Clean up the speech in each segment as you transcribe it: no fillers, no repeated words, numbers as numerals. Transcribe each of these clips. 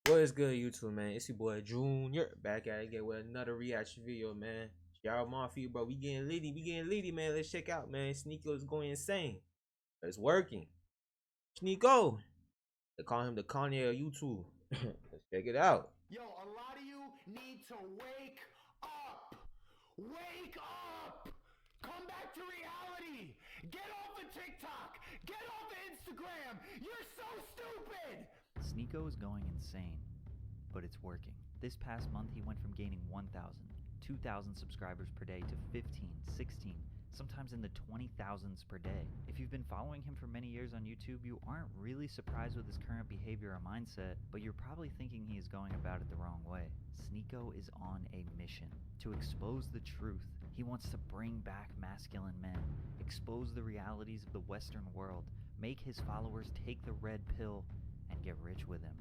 What is good, YouTube, man? It's your boy Junior back at it again with another reaction video, man. Y'all Mafia, bro. We getting litty, man. Let's check out, man. Sneako is going insane. It's working. Sneako. They call him the Kanye of YouTube. Let's check it out. Yo, a lot of you need to wake up. Wake up. Come back to reality. Get off of TikTok. Get off of Instagram. You're so stupid. Sneako is going insane, but it's working. This past month, he went from gaining 1,000, 2,000 subscribers per day to 15, 16, sometimes in the 20,000s per day. If you've been following him for many years on YouTube, you aren't really surprised with his current behavior or mindset, but you're probably thinking he is going about it the wrong way. Sneako is on a mission to expose the truth. He wants to bring back masculine men, expose the realities of the Western world, make his followers take the red pill, and get rich with him.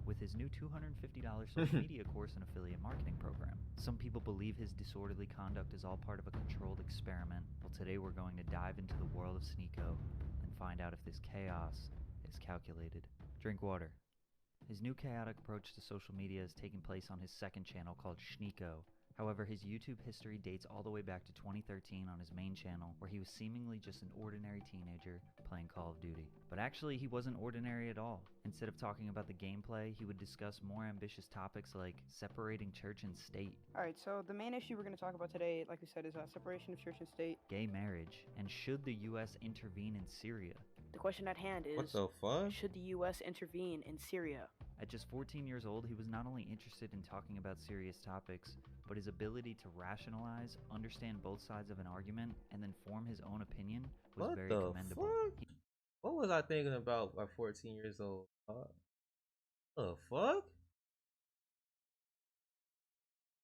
With his new $250 social media course and affiliate marketing program. Some people believe his disorderly conduct is all part of a controlled experiment. Well, today we're going to dive into the world of Sneako and find out if this chaos is calculated. Drink water. His new chaotic approach to social media is taking place on his second channel called Sneako. However, his YouTube history dates all the way back to 2013 on his main channel, where he was seemingly just an ordinary teenager playing Call of Duty. But actually, he wasn't ordinary at all. Instead of talking about the gameplay, he would discuss more ambitious topics like separating church and state. Alright, so the main issue we're going to talk about today, like we said, is separation of church and state. Gay marriage, and should the US intervene in Syria? The question at hand is, What the fuck? should the US intervene in Syria? At just 14 years old, he was not only interested in talking about serious topics, but his ability to rationalize, understand both sides of an argument, and then form his own opinion was very commendable. Fuck? What was I thinking about at 14 years old? The fuck?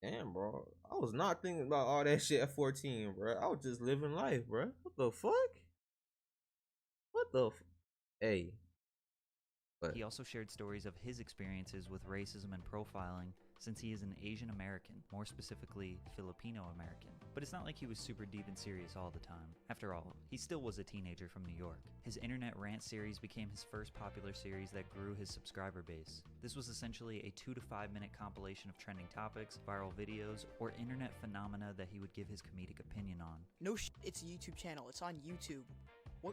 Damn, bro. I was not thinking about all that shit at 14, bro. I was just living life, bro. What the fuck? What the Hey. He also shared stories of his experiences with racism and profiling, since he is an Asian American, more specifically Filipino American. But it's not like he was super deep and serious all the time. After all, he still was a teenager from New York. His internet rant series became his first popular series that grew his subscriber base. This was essentially a 2 to 5 minute compilation of trending topics, viral videos, or internet phenomena that he would give his comedic opinion on. No shit, it's a YouTube channel. It's on YouTube.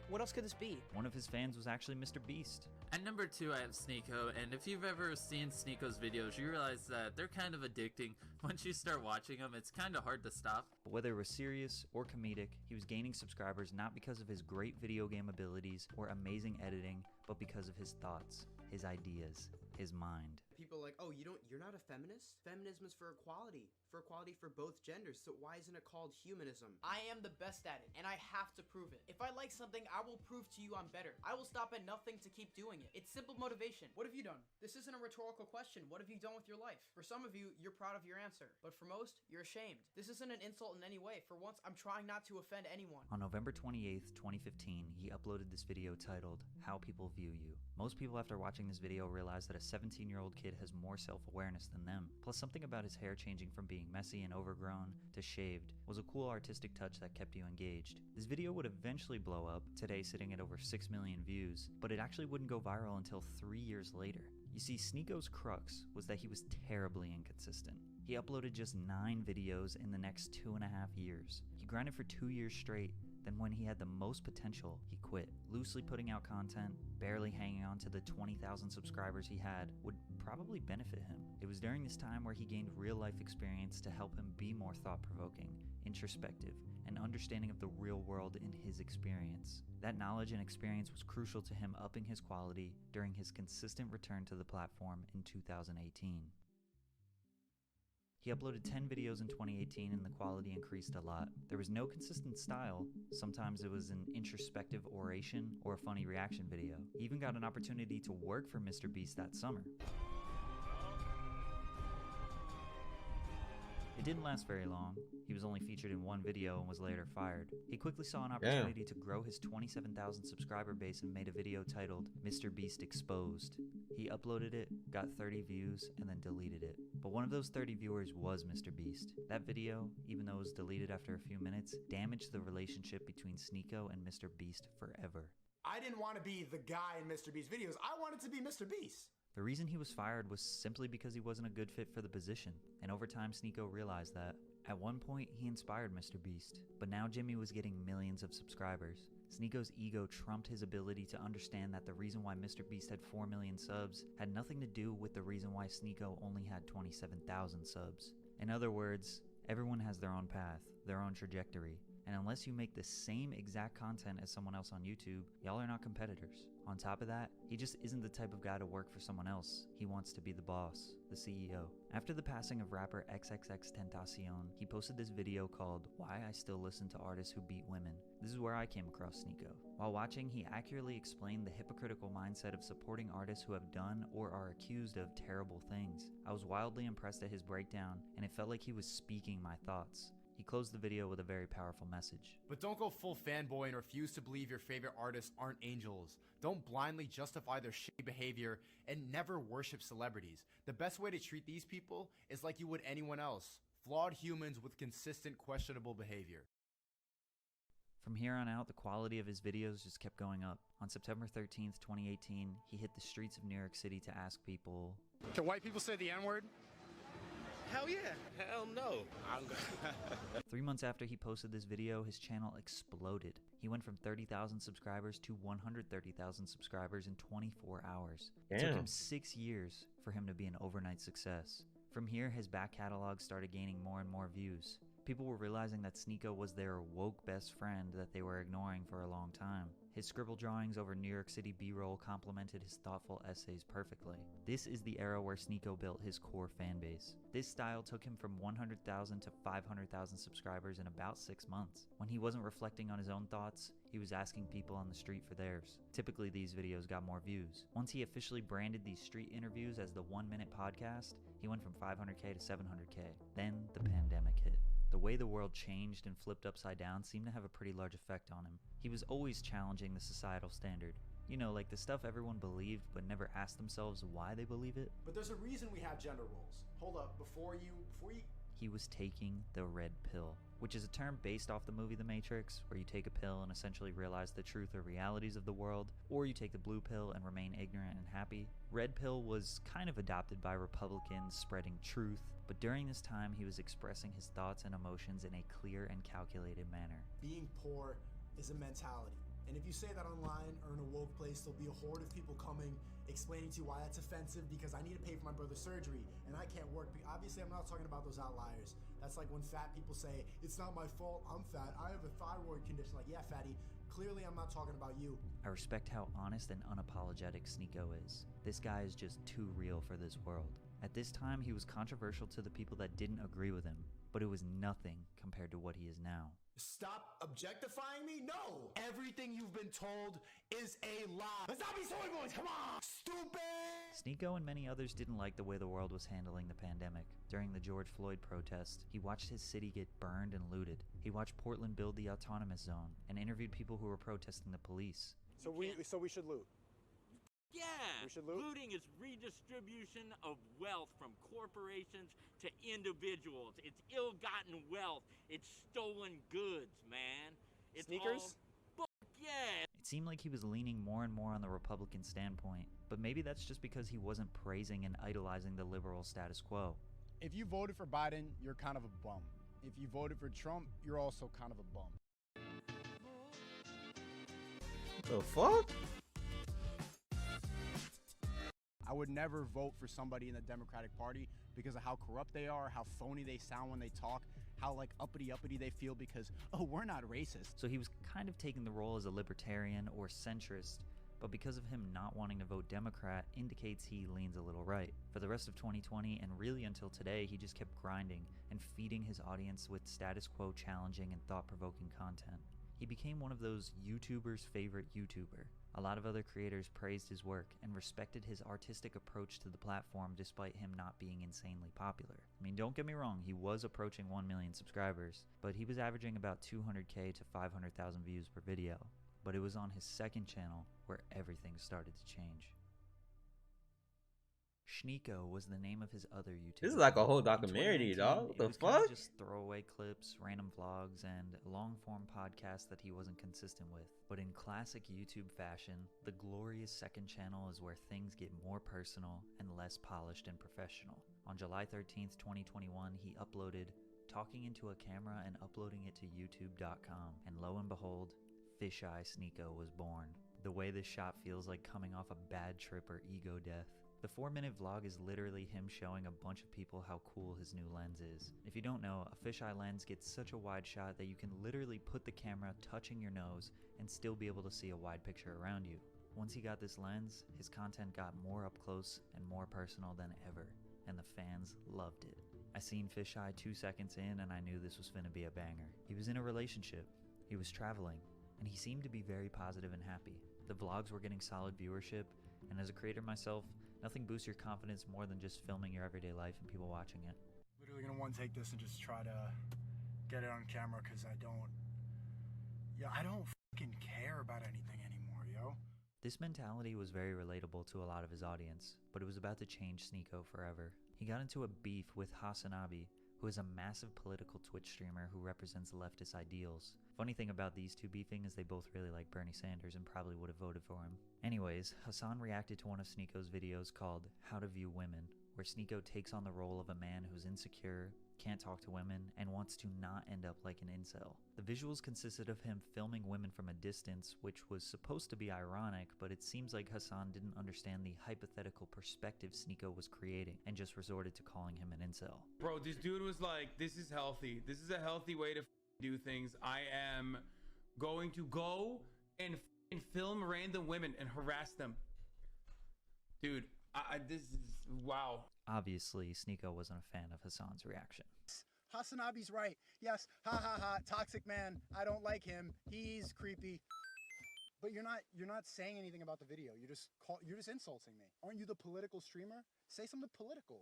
What else could this be? One of his fans was actually Mr. Beast. At number 2, I have Sneako, and if you've ever seen Sneako's videos, you realize that they're kind of addicting. Once you start watching them, it's kind of hard to stop. But whether it was serious or comedic, he was gaining subscribers not because of his great video game abilities or amazing editing, but because of his thoughts, his ideas, his mind. People are like, oh, you're not a feminist? Feminism is for equality for both genders, so why isn't it called humanism? I am the best at it, and I have to prove it. If I like something, I will prove to you I'm better. I will stop at nothing to keep doing it. It's simple motivation. What have you done? This isn't a rhetorical question. What have you done with your life? For some of you, you're proud of your answer, but for most, you're ashamed. This isn't an insult in any way. For once, I'm trying not to offend anyone. On November 28th, 2015, he uploaded this video titled, How People View You. Most people after watching this video realize that a 17-year-old kid has more self-awareness than them. Plus, something about his hair changing from being messy and overgrown to shaved was a cool artistic touch that kept you engaged. This video would eventually blow up, today sitting at over 6 million views, but it actually wouldn't go viral until 3 years later. You see, Sneako's crux was that he was terribly inconsistent. He uploaded just 9 videos in the next 2.5 years. He grinded for 2 years straight. Then when he had the most potential, he quit. Loosely putting out content, barely hanging on to the 20,000 subscribers he had, would probably benefit him. It was during this time where he gained real-life experience to help him be more thought-provoking, introspective, and understanding of the real world in his experience. That knowledge and experience was crucial to him upping his quality during his consistent return to the platform in 2018. He uploaded 10 videos in 2018 and the quality increased a lot. There was no consistent style. Sometimes it was an introspective oration or a funny reaction video. He even got an opportunity to work for Mr. Beast that summer. It didn't last very long. He was only featured in one video and was later fired. He quickly saw an opportunity to grow his 27,000 subscriber base and made a video titled Mr. Beast Exposed. He uploaded it, got 30 views, and then deleted it. But one of those 30 viewers was Mr. Beast. That video, even though it was deleted after a few minutes, damaged the relationship between Sneako and Mr. Beast forever. I didn't want to be the guy in Mr. Beast's videos. I wanted to be Mr. Beast. The reason he was fired was simply because he wasn't a good fit for the position, and over time Sneako realized that. At one point, he inspired Mr. Beast, but now Jimmy was getting millions of subscribers. Sneako's ego trumped his ability to understand that the reason why Mr. Beast had 4 million subs had nothing to do with the reason why Sneako only had 27,000 subs. In other words, everyone has their own path, their own trajectory, and unless you make the same exact content as someone else on YouTube, y'all are not competitors. On top of that, he just isn't the type of guy to work for someone else. He wants to be the boss, the CEO. After the passing of rapper XXXTentacion, he posted this video called Why I Still Listen to Artists Who Beat Women. This is where I came across Sneako. While watching, he accurately explained the hypocritical mindset of supporting artists who have done or are accused of terrible things. I was wildly impressed at his breakdown, and it felt like he was speaking my thoughts. He closed the video with a very powerful message. But don't go full fanboy and refuse to believe your favorite artists aren't angels. Don't blindly justify their shitty behavior and never worship celebrities. The best way to treat these people is like you would anyone else. Flawed humans with consistent questionable behavior. From here on out, the quality of his videos just kept going up. On September 13th, 2018, he hit the streets of New York City to ask people, Can white people say the N-word? Hell yeah. Hell no. 3 months after he posted this video, his channel exploded. He went from 30,000 subscribers to 130,000 subscribers in 24 hours. It took him 6 years for him to be an overnight success. From here, his back catalog started gaining more and more views. People were realizing that Sneako was their woke best friend that they were ignoring for a long time. His scribble drawings over New York City B-roll complemented his thoughtful essays perfectly. This is the era where Sneako built his core fanbase. This style took him from 100,000 to 500,000 subscribers in about 6 months. When he wasn't reflecting on his own thoughts, he was asking people on the street for theirs. Typically, these videos got more views. Once he officially branded these street interviews as the 1-minute podcast, he went from 500K to 700K. Then the pandemic hit. The way the world changed and flipped upside down seemed to have a pretty large effect on him. He was always challenging the societal standard. You know, like the stuff everyone believed but never asked themselves why they believe it. But there's a reason we have gender roles. Hold up, before you... He was taking the red pill, which is a term based off the movie The Matrix, where you take a pill and essentially realize the truth or realities of the world, or you take the blue pill and remain ignorant and happy. Red pill was kind of adopted by Republicans spreading truth, but during this time he was expressing his thoughts and emotions in a clear and calculated manner. Being poor is a mentality. And if you say that online or in a woke place, there'll be a horde of people coming, explaining to you why that's offensive because I need to pay for my brother's surgery and I can't work. Obviously, I'm not talking about those outliers. That's like when fat people say, it's not my fault, I'm fat, I have a thyroid condition. Like, yeah, fatty, clearly I'm not talking about you. I respect how honest and unapologetic Sneako is. This guy is just too real for this world. At this time, he was controversial to the people that didn't agree with him, but it was nothing compared to what he is now. Stop objectifying me? No! Everything you've been told is a lie. Let's not be soy boys, come on! Stupid! Sneako and many others didn't like the way the world was handling the pandemic. During the George Floyd protest, he watched his city get burned and looted. He watched Portland build the autonomous zone and interviewed people who were protesting the police. So we should loot. Yeah, We should loot? looting is redistribution of wealth from corporations to individuals. It's ill-gotten wealth. It's stolen goods, man. It's Sneakers? all yeah. It seemed like he was leaning more and more on the Republican standpoint, but maybe that's just because he wasn't praising and idolizing the liberal status quo. If you voted for Biden, you're kind of a bum. If you voted for Trump, you're also kind of a bum. The fuck? I would never vote for somebody in the Democratic Party because of how corrupt they are, how phony they sound when they talk, how like uppity they feel because, oh, we're not racist. So he was kind of taking the role as a libertarian or centrist, but because of him not wanting to vote Democrat indicates he leans a little right. For the rest of 2020 and really until today, he just kept grinding and feeding his audience with status quo challenging and thought-provoking content. He became one of those YouTubers' favorite YouTuber. A lot of other creators praised his work and respected his artistic approach to the platform despite him not being insanely popular. I mean, don't get me wrong, he was approaching 1 million subscribers, but he was averaging about 200K to 500,000 views per video. But it was on his second channel where everything started to change. Sneako was the name of his other YouTube. This is like a whole In documentary, 2019, dog. What it the was kinda fuck? just throwaway clips, random vlogs, and long-form podcasts that he wasn't consistent with. But in classic YouTube fashion, the glorious second channel is where things get more personal and less polished and professional. On July 13th, 2021, he uploaded talking into a camera and uploading it to youtube.com, and lo and behold, Fisheye Sneako was born. The way this shot feels like coming off a bad trip or ego death. The 4-minute vlog is literally him showing a bunch of people how cool his new lens is. If you don't know, a fisheye lens gets such a wide shot that you can literally put the camera touching your nose and still be able to see a wide picture around you. Once he got this lens, his content got more up close and more personal than ever, and the fans loved it. I seen Fisheye 2 seconds in and I knew this was finna be a banger. He was in a relationship, he was traveling, and he seemed to be very positive and happy. The vlogs were getting solid viewership, and as a creator myself, nothing boosts your confidence more than just filming your everyday life and people watching it. Literally gonna one take this and just try to get it on camera because I don't fucking care about anything anymore, yo. This mentality was very relatable to a lot of his audience, but it was about to change Sneako forever. He got into a beef with Hasanabi, who is a massive political Twitch streamer who represents leftist ideals. Funny thing about these two beefing is they both really like Bernie Sanders and probably would have voted for him. Anyways, Hassan reacted to one of Sneako's videos called How to View Women, where Sneako takes on the role of a man who's insecure, can't talk to women, and wants to not end up like an incel. The visuals consisted of him filming women from a distance, which was supposed to be ironic, but it seems like Hassan didn't understand the hypothetical perspective Sneako was creating and just resorted to calling him an incel. Bro, this dude was like, this is healthy. This is a healthy way to do things. I am going to go and film random women and harass them. Dude, this is wow. Obviously, Sneako wasn't a fan of Hassan's reaction. Hasanabi's right. Yes, ha ha ha, toxic man. I don't like him. He's creepy. But you're not saying anything about the video. You're just insulting me. Aren't you the political streamer? Say something political.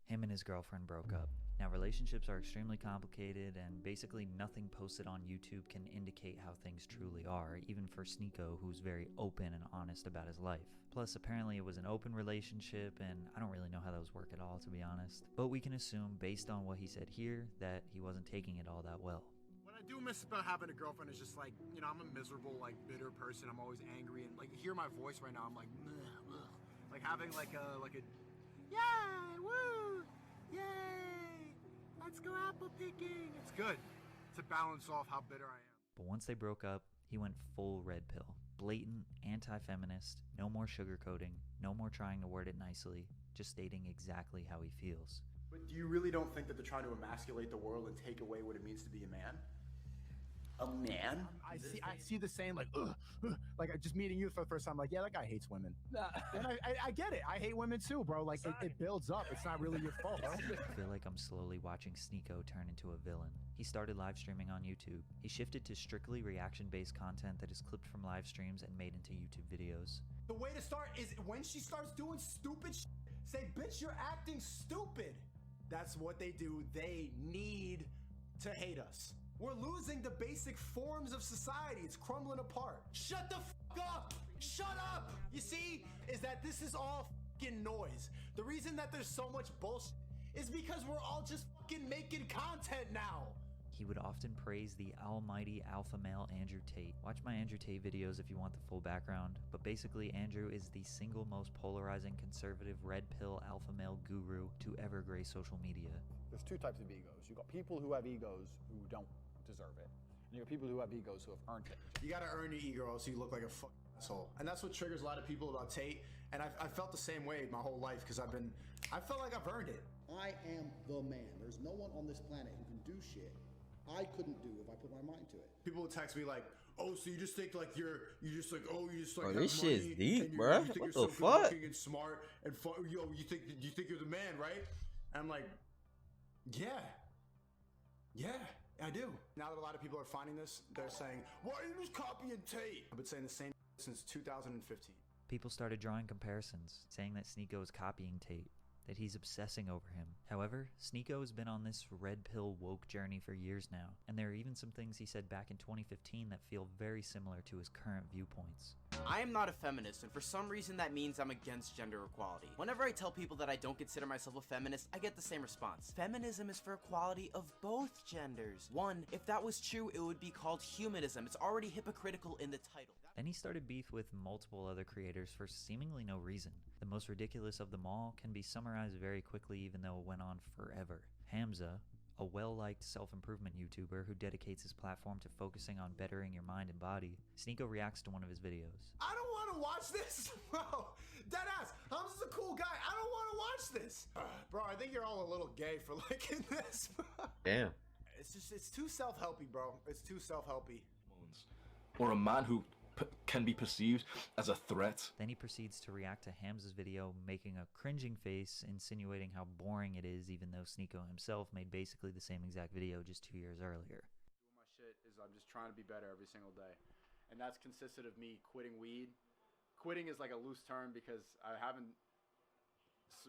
Him and his girlfriend broke up. Now, relationships are extremely complicated, and basically nothing posted on YouTube can indicate how things truly are, even for Sneako, who's very open and honest about his life. Plus, apparently it was an open relationship, and I don't really know how those work at all, to be honest. But we can assume, based on what he said here, that he wasn't taking it all that well. What I do miss about having a girlfriend is just like, you know, I'm a miserable, like, bitter person. I'm always angry, and like, you hear my voice right now, I'm like, ugh, ugh. Like having like a, yay, woo, yay, let's go apple picking. It's good to balance off how bitter I am. But once they broke up, he went full red pill. Blatant anti-feminist, no more sugarcoating, no more trying to word it nicely, just stating exactly how he feels. But do you really don't think that they're trying to emasculate the world and take away what it means to be a man? A man? I see the same, like, ugh, like just meeting you for the first time, like, yeah, that guy hates women. And I get it. I hate women too, bro. Like, it builds up. It's not really your fault, bro. I feel like I'm slowly watching Sneako turn into a villain. He started live streaming on YouTube. He shifted to strictly reaction-based content that is clipped from live streams and made into YouTube videos. The way to start is when she starts doing stupid shit, say, bitch, you're acting stupid. That's what they do. They need to hate us. We're losing the basic forms of society. It's crumbling apart. Shut the fuck up! Shut up! You see, is that this is all fucking noise. The reason that there's so much bullshit is because we're all just fucking making content now. He would often praise the almighty alpha male Andrew Tate. Watch my Andrew Tate videos if you want the full background, but basically Andrew is the single most polarizing conservative red pill alpha male guru to ever grace social media. There's two types of egos. You've got people who have egos who don't deserve it, and you have people who have egos who have earned it. You gotta earn your ego, or else you look like a fucking asshole. And that's what triggers a lot of people about Tate. And I felt the same way my whole life because I felt like I've earned it. I am the man. There's no one on this planet who can do shit I couldn't do if I put my mind to it. People would text me like, "Oh, so you just think like you just like Bro, have this money shit's deep, and bro. you think What you're so the fuck? good-looking and smart and fun, you think you're the man, right?" And I'm like, yeah, I do. Now that a lot of people are finding this, they're saying, "Why are you just copying Tate?" I've been saying the same since 2015. People started drawing comparisons, saying that Sneako is copying Tate. that he's obsessing over him. However, Sneako has been on this red pill woke journey for years now, and there are even some things he said back in 2015 that feel very similar to his current viewpoints. I am not a feminist, and for some reason that means I'm against gender equality. Whenever I tell people that I don't consider myself a feminist, I get the same response. Feminism is for equality of both genders. One, if that was true, it would be called humanism. It's already hypocritical in the title. Then he started beef with multiple other creators for seemingly no reason. The most ridiculous of them all can be summarized very quickly, even though it went on forever. Hamza, a well-liked self-improvement YouTuber who dedicates his platform to focusing on bettering your mind and body, Sneako reacts to one of his videos. I don't want to watch this, bro. Deadass, Hamza's a cool guy. I don't want to watch this. Bro, I think you're all a little gay for liking this. Damn. It's too self-helpy, bro. It's too self-helpy. Or a man who can be perceived as a threat. Then he proceeds to react to Hamza's video, making a cringing face, insinuating how boring it is, even though Sneako himself made basically the same exact video just 2 years earlier. My shit is I'm just trying to be better every single day, and that's consisted of me quitting weed. Quitting is like a loose term because I haven't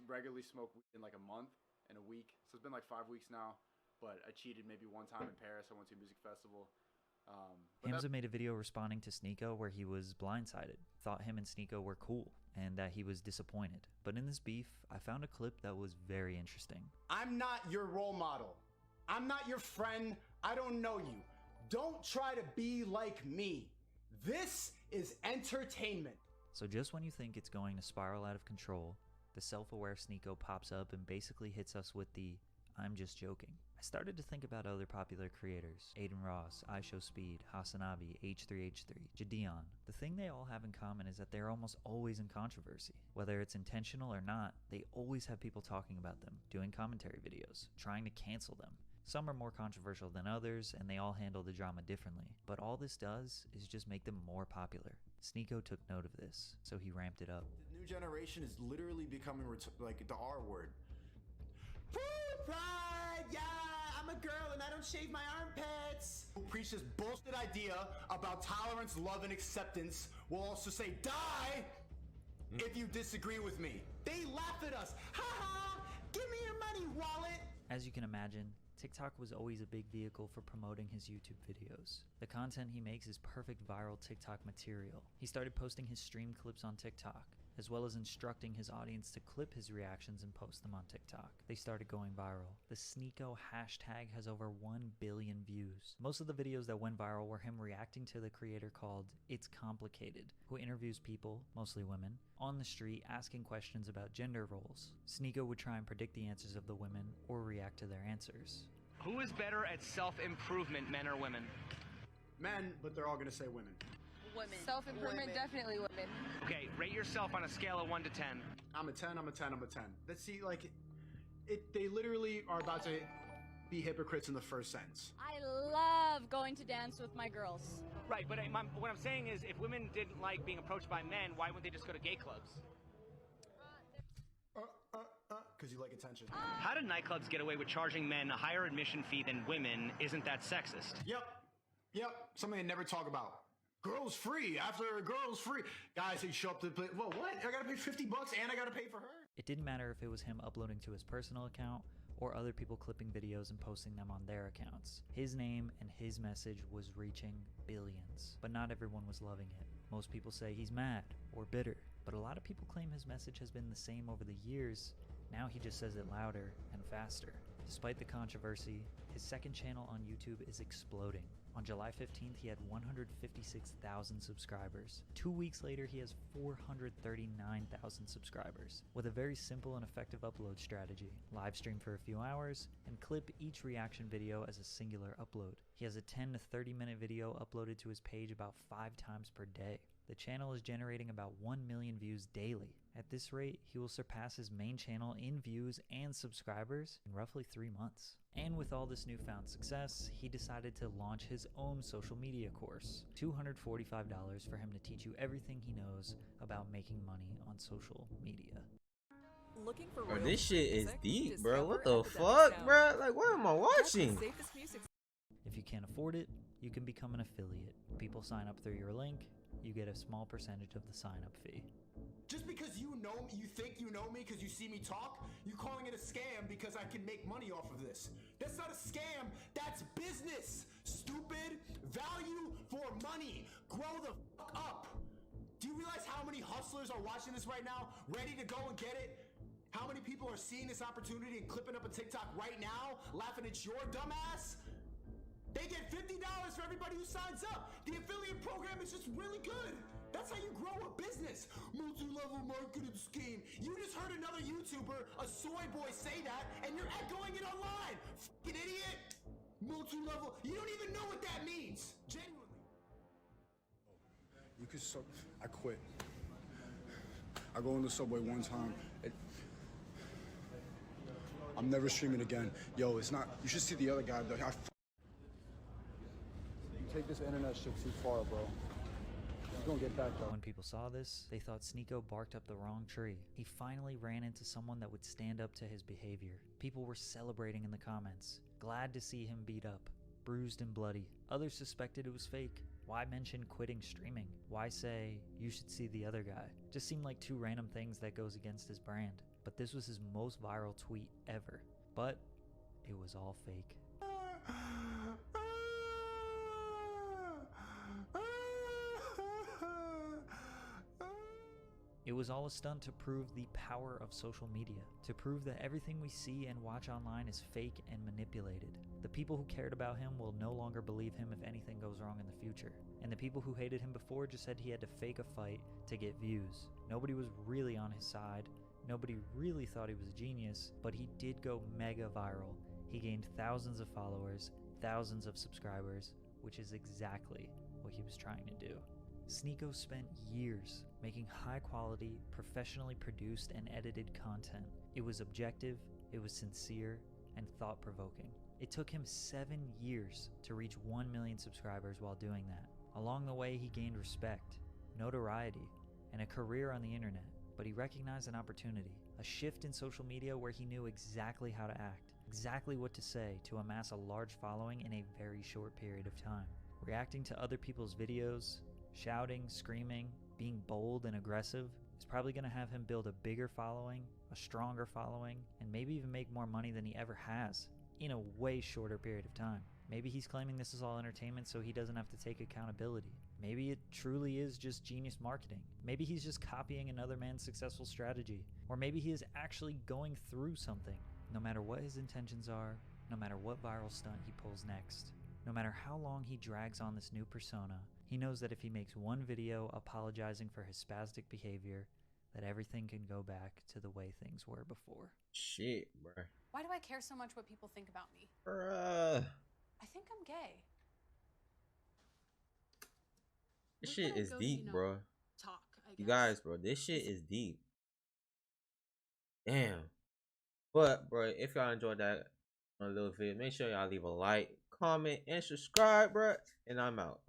regularly smoked weed in like a month and a week, so it's been like 5 weeks now. But I cheated maybe one time in Paris. I went to a music festival. Hamza made a video responding to Sneako where he was blindsided, thought him and Sneako were cool, and that he was disappointed. But in this beef, I found a clip that was very interesting. I'm not your role model. I'm not your friend. I don't know you. Don't try to be like me. This is entertainment. So just when you think it's going to spiral out of control, the self-aware Sneako pops up and basically hits us with the "I'm just joking." I started to think about other popular creators: Aiden Ross, iShowSpeed, Hasanabi, H3H3, Jadeon. The thing they all have in common is that they're almost always in controversy. Whether it's intentional or not, they always have people talking about them, doing commentary videos, trying to cancel them. Some are more controversial than others, and they all handle the drama differently. But all this does is just make them more popular. Sneako took note of this, so he ramped it up. The new generation is literally becoming like the R word. Pride, yeah, I'm a girl and I don't shave my armpits. Who preach this bullshit idea about tolerance, love, and acceptance will also say, die if you disagree with me. They laugh at us. Ha ha, give me your money, wallet. As you can imagine, TikTok was always a big vehicle for promoting his YouTube videos. The content he makes is perfect viral TikTok material. He started posting his stream clips on TikTok, as well as instructing his audience to clip his reactions and post them on TikTok. They started going viral. The Sneako hashtag has over 1 billion views. Most of the videos that went viral were him reacting to the creator called It's Complicated, who interviews people, mostly women, on the street asking questions about gender roles. Sneako would try and predict the answers of the women or react to their answers. Who is better at self-improvement, men or women? Men, but they're all gonna say women. Women. Self-improvement, definitely women. Okay, rate yourself on a scale of 1 to 10. I'm a 10, I'm a 10, I'm a 10. Let's see, like, they literally are about to be hypocrites in the first sentence. I love going to dance with my girls. Right, but what I'm saying is if women didn't like being approached by men, why wouldn't they just go to gay clubs? Because you like attention. How did nightclubs get away with charging men a higher admission fee than women? Isn't that sexist? Yep, something they never talk about. Girls free, after girls free. Guys, they show up to play, well, what? I gotta pay $50 and I gotta pay for her? It didn't matter if it was him uploading to his personal account or other people clipping videos and posting them on their accounts. His name and his message was reaching billions, but not everyone was loving it. Most people say he's mad or bitter, but a lot of people claim his message has been the same over the years. Now he just says it louder and faster. Despite the controversy, his second channel on YouTube is exploding. On July 15th, he had 156,000 subscribers. 2 weeks later, he has 439,000 subscribers. With a very simple and effective upload strategy: live stream for a few hours, and clip each reaction video as a singular upload. He has a 10 to 30 minute video uploaded to his page about 5 times per day. The channel is generating about 1 million views daily. At this rate, he will surpass his main channel in views and subscribers in roughly 3 months. And with all this newfound success, he decided to launch his own social media course. $245 for him to teach you everything he knows about making money on social media. Looking for bro, this shit is deep, bro. What the fuck, bro? Like, what am I watching? If you can't afford it, you can become an affiliate. People sign up through your link, you get a small percentage of the sign-up fee. Just because you know me, you think you know me because you see see me talk, you calling it a scam because I can make money off of this. That's not a scam, that's business. Stupid. Value for money. Grow the fuck up. Do you realize how many hustlers are watching this right now, ready to go and get it? How many people are seeing this opportunity and clipping up a TikTok right now, laughing at your dumb ass? They get $50 for everybody who signs up. The affiliate program is just really good. That's how you grow a business. Multi-level marketing scheme. You just heard another YouTuber, a soy boy, say that, and you're echoing it online. Fucking idiot. Multi-level. You don't even know what that means. Genuinely. You could I quit. I go in the subway one time. I'm never streaming again. Yo, it's not. You should see the other guy. You take this internet shit too far, bro. You're gonna get back though. When people saw this, they thought Sneako barked up the wrong tree. He finally ran into someone that would stand up to his behavior. People were celebrating in the comments, glad to see him beat up, bruised and bloody. Others suspected it was fake. Why mention quitting streaming? Why say, you should see the other guy? Just seemed like two random things that goes against his brand. But this was his most viral tweet ever. But it was all fake. It was all a stunt to prove the power of social media, to prove that everything we see and watch online is fake and manipulated. The people who cared about him will no longer believe him if anything goes wrong in the future. And the people who hated him before just said he had to fake a fight to get views. Nobody was really on his side. Nobody really thought he was a genius, but he did go mega viral. He gained thousands of followers, thousands of subscribers, which is exactly what he was trying to do. Sneako spent years making high-quality, professionally produced and edited content. It was objective, it was sincere, and thought-provoking. It took him 7 years to reach 1 million subscribers while doing that. Along the way, he gained respect, notoriety, and a career on the internet. But he recognized an opportunity, a shift in social media where he knew exactly how to act, exactly what to say to amass a large following in a very short period of time. Reacting to other people's videos, shouting, screaming, being bold and aggressive is probably going to have him build a bigger following, a stronger following, and maybe even make more money than he ever has in a way shorter period of time. Maybe he's claiming this is all entertainment so he doesn't have to take accountability. Maybe it truly is just genius marketing. Maybe he's just copying another man's successful strategy. Or maybe he is actually going through something. No matter what his intentions are, no matter what viral stunt he pulls next, no matter how long he drags on this new persona, he knows that if he makes one video apologizing for his spastic behavior, that everything can go back to the way things were before. Shit, bruh. Why do I care so much what people think about me? Bruh. I think I'm gay. This Where shit can I is go to, deep, bro. Talk, I You guess. guys, bro, this shit is deep. Damn. But, bro, if y'all enjoyed that little video, make sure y'all leave a like, comment, and subscribe, bro. And I'm out.